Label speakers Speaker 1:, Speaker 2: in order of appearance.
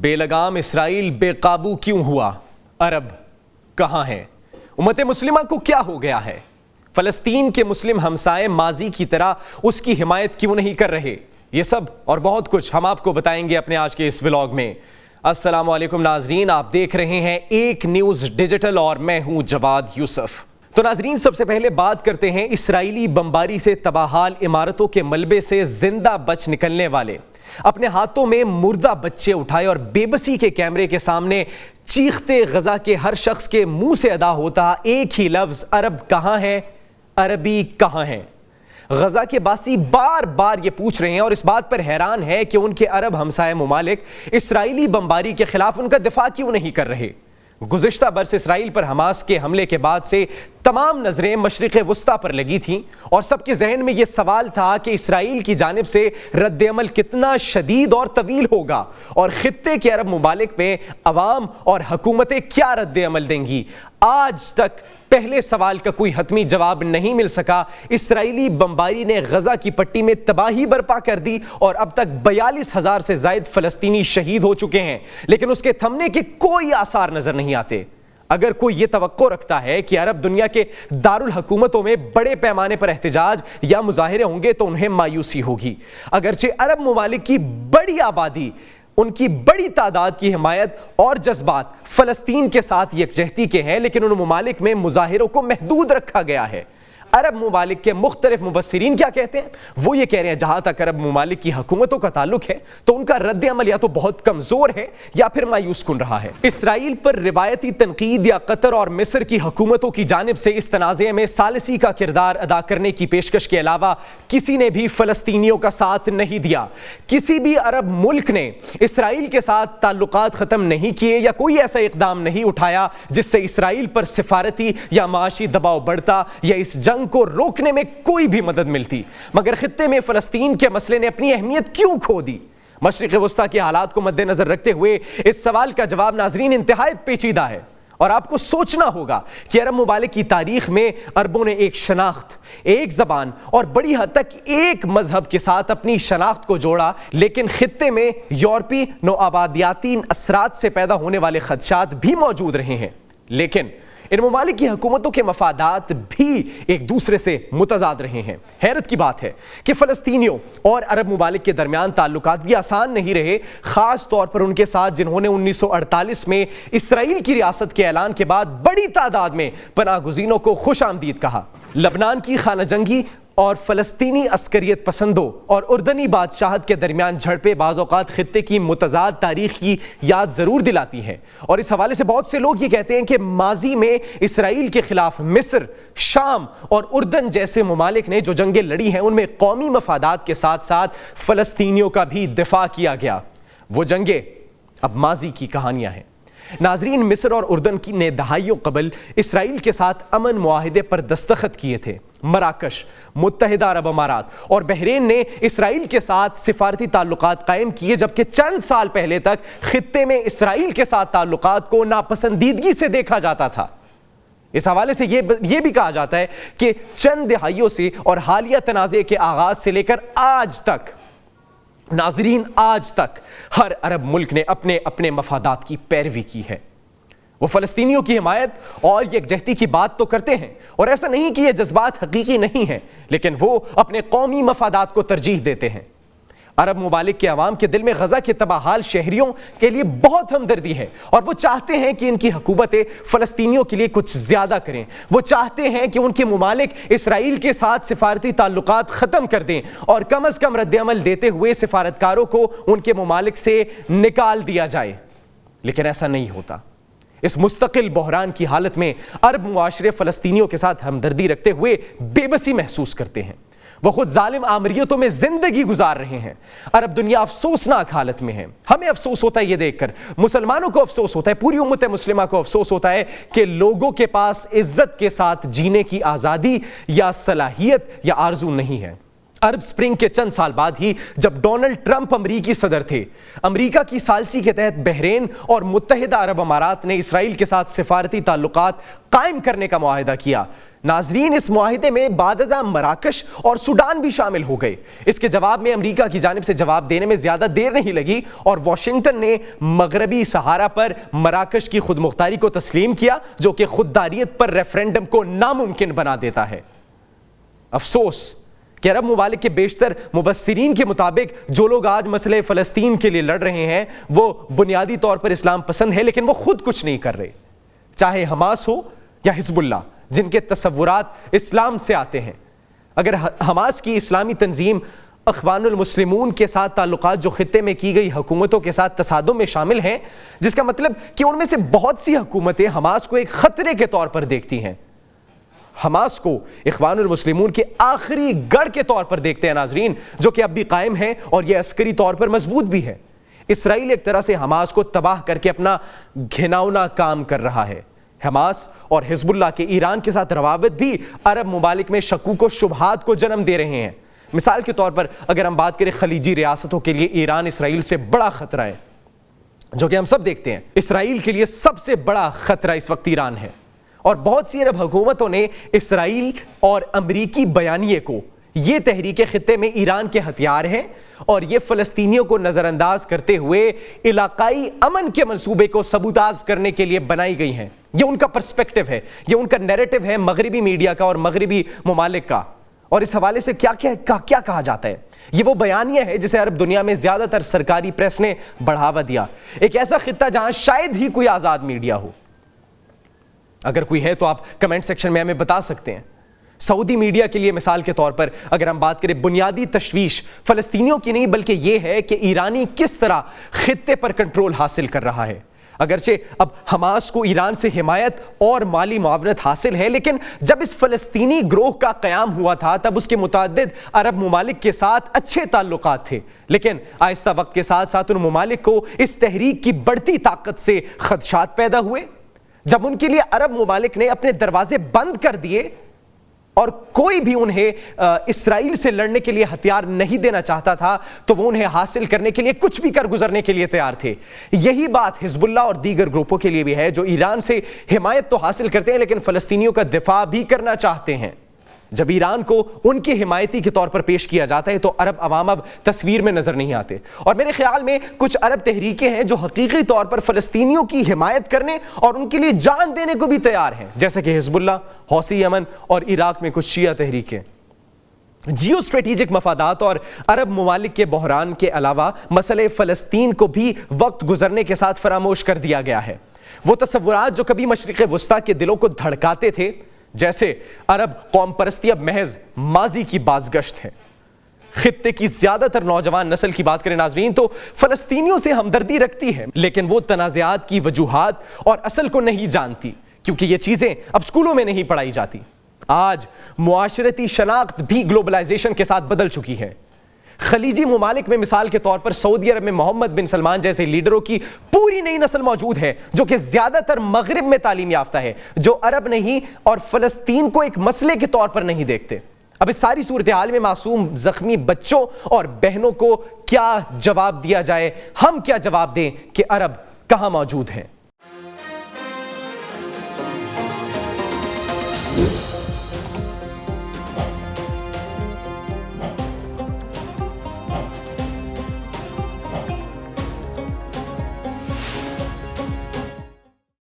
Speaker 1: بے لگام اسرائیل بے قابو کیوں ہوا؟ عرب کہاں ہیں؟ امت مسلمہ کو کیا ہو گیا ہے؟ فلسطین کے مسلم ہمسائے ماضی کی طرح اس کی حمایت کیوں نہیں کر رہے؟ یہ سب اور بہت کچھ ہم آپ کو بتائیں گے اپنے آج کے اس ولاگ میں۔ السلام علیکم ناظرین، آپ دیکھ رہے ہیں ایک نیوز ڈیجیٹل اور میں ہوں جواد یوسف۔ تو ناظرین، سب سے پہلے بات کرتے ہیں اسرائیلی بمباری سے تباہال عمارتوں کے ملبے سے زندہ بچ نکلنے والے، اپنے ہاتھوں میں مردہ بچے اٹھائے اور بے بسی کے کیمرے کے سامنے چیختے غزہ کے ہر شخص کے منہ سے ادا ہوتا ایک ہی لفظ، عرب کہاں ہیں؟ عربی کہاں ہیں؟ غزہ کے باسی بار بار یہ پوچھ رہے ہیں اور اس بات پر حیران ہے کہ ان کے عرب ہمسائے ممالک اسرائیلی بمباری کے خلاف ان کا دفاع کیوں نہیں کر رہے۔ گزشتہ برس اسرائیل پر حماس کے حملے کے بعد سے تمام نظریں مشرق وسطیٰ پر لگی تھیں اور سب کے ذہن میں یہ سوال تھا کہ اسرائیل کی جانب سے رد عمل کتنا شدید اور طویل ہوگا اور خطے کے عرب ممالک میں عوام اور حکومتیں کیا رد عمل دیں گی۔ آج تک پہلے سوال کا کوئی حتمی جواب نہیں مل سکا۔ اسرائیلی بمباری نے غزہ کی پٹی میں تباہی برپا کر دی اور اب تک 42,000 سے زائد فلسطینی شہید ہو چکے ہیں، لیکن اس کے تھمنے کے کوئی آثار نظر نہیں آتے۔ اگر کوئی یہ توقع رکھتا ہے کہ عرب دنیا کے دارالحکومتوں میں بڑے پیمانے پر احتجاج یا مظاہرے ہوں گے تو انہیں مایوسی ہوگی۔ اگرچہ عرب ممالک کی بڑی آبادی، ان کی بڑی تعداد کی حمایت اور جذبات فلسطین کے ساتھ یکجہتی کے ہیں، لیکن ان ممالک میں مظاہروں کو محدود رکھا گیا ہے۔ عرب ممالک کے مختلف مبصرین کیا کہتے ہیں؟ وہ یہ کہہ رہے ہیں جہاں تک عرب ممالک کی حکومتوں کا تعلق ہے تو ان کا رد عمل یا تو بہت کمزور ہے یا پھر مایوس کن رہا ہے۔ اسرائیل پر روایتی تنقید یا قطر اور مصر کی حکومتوں کی جانب سے اس تنازع میں ثالثی کا کردار ادا کرنے کی پیشکش کے علاوہ کسی نے بھی فلسطینیوں کا ساتھ نہیں دیا۔ کسی بھی عرب ملک نے اسرائیل کے ساتھ تعلقات ختم نہیں کیے یا کوئی ایسا اقدام نہیں اٹھایا جس سے اسرائیل پر سفارتی یا معاشی دباؤ بڑھتا یا اس جنگ کو روکنے میں کوئی بھی مدد ملتی۔ مگر خطے میں فلسطین کے مسئلے نے اپنی اہمیت کیوں کھو دی؟ مشرق وسطیٰ کے حالات کو مد نظر رکھتے ہوئے اس سوال کا جواب ناظرین انتہائیت پیچیدہ ہے اور آپ کو سوچنا ہوگا کہ عرب ممالک کی تاریخ میں عربوں نے ایک شناخت، ایک زبان اور بڑی حد تک ایک مذہب کے ساتھ اپنی شناخت کو جوڑا، لیکن خطے میں یورپی نوآبادیاتی اثرات سے پیدا ہونے والے خدشات بھی موجود رہے ہیں، لیکن ان ممالک کی حکومتوں کے مفادات بھی ایک دوسرے سے متضاد رہے ہیں۔ حیرت کی بات ہے کہ فلسطینیوں اور عرب ممالک کے درمیان تعلقات بھی آسان نہیں رہے، خاص طور پر ان کے ساتھ جنہوں نے 1948 میں اسرائیل کی ریاست کے اعلان کے بعد بڑی تعداد میں پناہ گزینوں کو خوش آمدید کہا۔ لبنان کی خانہ جنگی اور فلسطینی عسکریت پسندوں اور اردنی بادشاہت کے درمیان جھڑپیں بعض اوقات خطے کی متضاد تاریخ کی یاد ضرور دلاتی ہیں، اور اس حوالے سے بہت سے لوگ یہ کہتے ہیں کہ ماضی میں اسرائیل کے خلاف مصر، شام اور اردن جیسے ممالک نے جو جنگیں لڑی ہیں ان میں قومی مفادات کے ساتھ ساتھ فلسطینیوں کا بھی دفاع کیا گیا۔ وہ جنگیں اب ماضی کی کہانیاں ہیں۔ ناظرین، مصر اور اردن کی نے دہائیوں قبل اسرائیل کے ساتھ امن معاہدے پر دستخط کیے تھے۔ مراکش، متحدہ عرب امارات اور بحرین نے اسرائیل کے ساتھ سفارتی تعلقات قائم کیے، جبکہ چند سال پہلے تک خطے میں اسرائیل کے ساتھ تعلقات کو ناپسندیدگی سے دیکھا جاتا تھا۔ اس حوالے سے یہ بھی کہا جاتا ہے کہ چند دہائیوں سے اور حالیہ تنازع کے آغاز سے لے کر آج تک، ناظرین آج تک ہر عرب ملک نے اپنے اپنے مفادات کی پیروی کی ہے۔ وہ فلسطینیوں کی حمایت اور یکجہتی کی بات تو کرتے ہیں، اور ایسا نہیں کہ یہ جذبات حقیقی نہیں ہیں، لیکن وہ اپنے قومی مفادات کو ترجیح دیتے ہیں۔ عرب ممالک کے عوام کے دل میں غزہ کے تباہال شہریوں کے لیے بہت ہمدردی ہے اور وہ چاہتے ہیں کہ ان کی حکومتیں فلسطینیوں کے لیے کچھ زیادہ کریں۔ وہ چاہتے ہیں کہ ان کے ممالک اسرائیل کے ساتھ سفارتی تعلقات ختم کر دیں اور کم از کم رد عمل دیتے ہوئے سفارتکاروں کو ان کے ممالک سے نکال دیا جائے، لیکن ایسا نہیں ہوتا۔ اس مستقل بحران کی حالت میں عرب معاشرے فلسطینیوں کے ساتھ ہمدردی رکھتے ہوئے بے بسی محسوس کرتے ہیں۔ وہ خود ظالم آمریتوں میں زندگی گزار رہے ہیں۔ عرب دنیا افسوسناک حالت میں ہے۔ ہمیں افسوس ہوتا ہے یہ دیکھ کر، مسلمانوں کو افسوس ہوتا ہے، پوری امت مسلمہ کو افسوس ہوتا ہے کہ لوگوں کے پاس عزت کے ساتھ جینے کی آزادی یا صلاحیت یا آرزو نہیں ہے۔ عرب سپرنگ کے چند سال بعد ہی جب ڈونلڈ ٹرمپ امریکی صدر تھے، امریکہ کی ثالثی کے تحت بحرین اور متحدہ عرب امارات نے اسرائیل کے ساتھ سفارتی تعلقات قائم کرنے کا معاہدہ کیا۔ ناظرین، اس معاہدے میں بعد ازاں مراکش اور سوڈان بھی شامل ہو گئے۔ اس کے جواب میں امریکہ کی جانب سے جواب دینے میں زیادہ دیر نہیں لگی اور واشنگٹن نے مغربی صحارا پر مراکش کی خود مختاری کو تسلیم کیا، جو کہ خودداریت پر ریفرنڈم کو ناممکن بنا دیتا ہے۔ افسوس کہ عرب ممالک کے بیشتر مبصرین کے مطابق جو لوگ آج مسئلہ فلسطین کے لیے لڑ رہے ہیں وہ بنیادی طور پر اسلام پسند ہے، لیکن وہ خود کچھ نہیں کر رہے، چاہے حماس ہو یا حزب اللہ، جن کے تصورات اسلام سے آتے ہیں۔ اگر حماس کی اسلامی تنظیم اخوان المسلمون کے ساتھ تعلقات جو خطے میں کی گئی حکومتوں کے ساتھ تصادم میں شامل ہیں، جس کا مطلب کہ ان میں سے بہت سی حکومتیں حماس کو ایک خطرے کے طور پر دیکھتی ہیں، حماس کو اخوان المسلمون کے آخری گڑھ کے طور پر دیکھتے ہیں ناظرین، جو کہ اب بھی قائم ہے اور یہ عسکری طور پر مضبوط بھی ہے۔ اسرائیل ایک طرح سے حماس کو تباہ کر کے اپنا گھناؤنا کام کر رہا ہے۔ حماس اور حزب اللہ کے ایران کے ساتھ روابط بھی عرب ممالک میں شکوک و شبہات کو جنم دے رہے ہیں۔ مثال کے طور پر اگر ہم بات کریں خلیجی ریاستوں کے لیے ایران اسرائیل سے بڑا خطرہ ہے، جو کہ ہم سب دیکھتے ہیں۔ اسرائیل کے لیے سب سے بڑا خطرہ اس وقت ایران ہے، اور بہت سی عرب حکومتوں نے اسرائیل اور امریکی بیانیے کو یہ تحریک خطے میں ایران کے ہتھیار ہیں اور یہ فلسطینیوں کو نظر انداز کرتے ہوئے علاقائی امن کے منصوبے کو سبوتاژ کرنے کے لیے بنائی گئی ہیں۔ یہ ان کا پرسپیکٹو ہے، یہ ان کا نیریٹو ہے مغربی میڈیا کا اور مغربی ممالک کا۔ اور اس حوالے سے کیا کہا جاتا ہے؟ یہ وہ بیانیہ ہے جسے عرب دنیا میں زیادہ تر سرکاری پریس نے بڑھاوا دیا، ایک ایسا خطہ جہاں شاید ہی کوئی آزاد میڈیا ہو۔ اگر کوئی ہے تو آپ کمنٹ سیکشن میں ہمیں بتا سکتے ہیں۔ سعودی میڈیا کے لیے مثال کے طور پر اگر ہم بات کریں، بنیادی تشویش فلسطینیوں کی نہیں بلکہ یہ ہے کہ ایرانی کس طرح خطے پر کنٹرول حاصل کر رہا ہے۔ اگرچہ اب حماس کو ایران سے حمایت اور مالی معاونت حاصل ہے، لیکن جب اس فلسطینی گروہ کا قیام ہوا تھا تب اس کے متعدد عرب ممالک کے ساتھ اچھے تعلقات تھے، لیکن آہستہ وقت کے ساتھ ساتھ ان ممالک کو اس تحریک کی بڑھتی طاقت سے خدشات پیدا ہوئے۔ جب ان کے لیے عرب ممالک نے اپنے دروازے بند کر دیے اور کوئی بھی انہیں اسرائیل سے لڑنے کے لیے ہتھیار نہیں دینا چاہتا تھا تو وہ انہیں حاصل کرنے کے لیے کچھ بھی کر گزرنے کے لیے تیار تھے۔ یہی بات حزب اللہ اور دیگر گروپوں کے لیے بھی ہے جو ایران سے حمایت تو حاصل کرتے ہیں لیکن فلسطینیوں کا دفاع بھی کرنا چاہتے ہیں۔ جب ایران کو ان کے حمایتی کے طور پر پیش کیا جاتا ہے تو عرب عوام اب تصویر میں نظر نہیں آتے، اور میرے خیال میں کچھ عرب تحریکیں ہیں جو حقیقی طور پر فلسطینیوں کی حمایت کرنے اور ان کے لیے جان دینے کو بھی تیار ہیں، جیسے کہ حزب اللہ، حوثی یمن اور عراق میں کچھ شیعہ تحریکیں۔ جیو اسٹریٹجک مفادات اور عرب ممالک کے بحران کے علاوہ مسئلہ فلسطین کو بھی وقت گزرنے کے ساتھ فراموش کر دیا گیا ہے۔ وہ تصورات جو کبھی مشرق وسطیٰ کے دلوں کو دھڑکاتے تھے، جیسے عرب قوم پرستی، اب محض ماضی کی بازگشت ہے۔ خطے کی زیادہ تر نوجوان نسل کی بات کریں ناظرین تو فلسطینیوں سے ہمدردی رکھتی ہے، لیکن وہ تنازعات کی وجوہات اور اصل کو نہیں جانتی، کیونکہ یہ چیزیں اب اسکولوں میں نہیں پڑھائی جاتی۔ آج معاشرتی شناخت بھی گلوبلائزیشن کے ساتھ بدل چکی ہے۔ خلیجی ممالک میں مثال کے طور پر سعودی عرب میں محمد بن سلمان جیسے لیڈروں کی پوری نئی نسل موجود ہے جو کہ زیادہ تر مغرب میں تعلیم یافتہ ہے، جو عرب نہیں اور فلسطین کو ایک مسئلے کے طور پر نہیں دیکھتے۔ اب اس ساری صورتحال میں معصوم زخمی بچوں اور بہنوں کو کیا جواب دیا جائے؟ ہم کیا جواب دیں کہ عرب کہاں موجود ہیں؟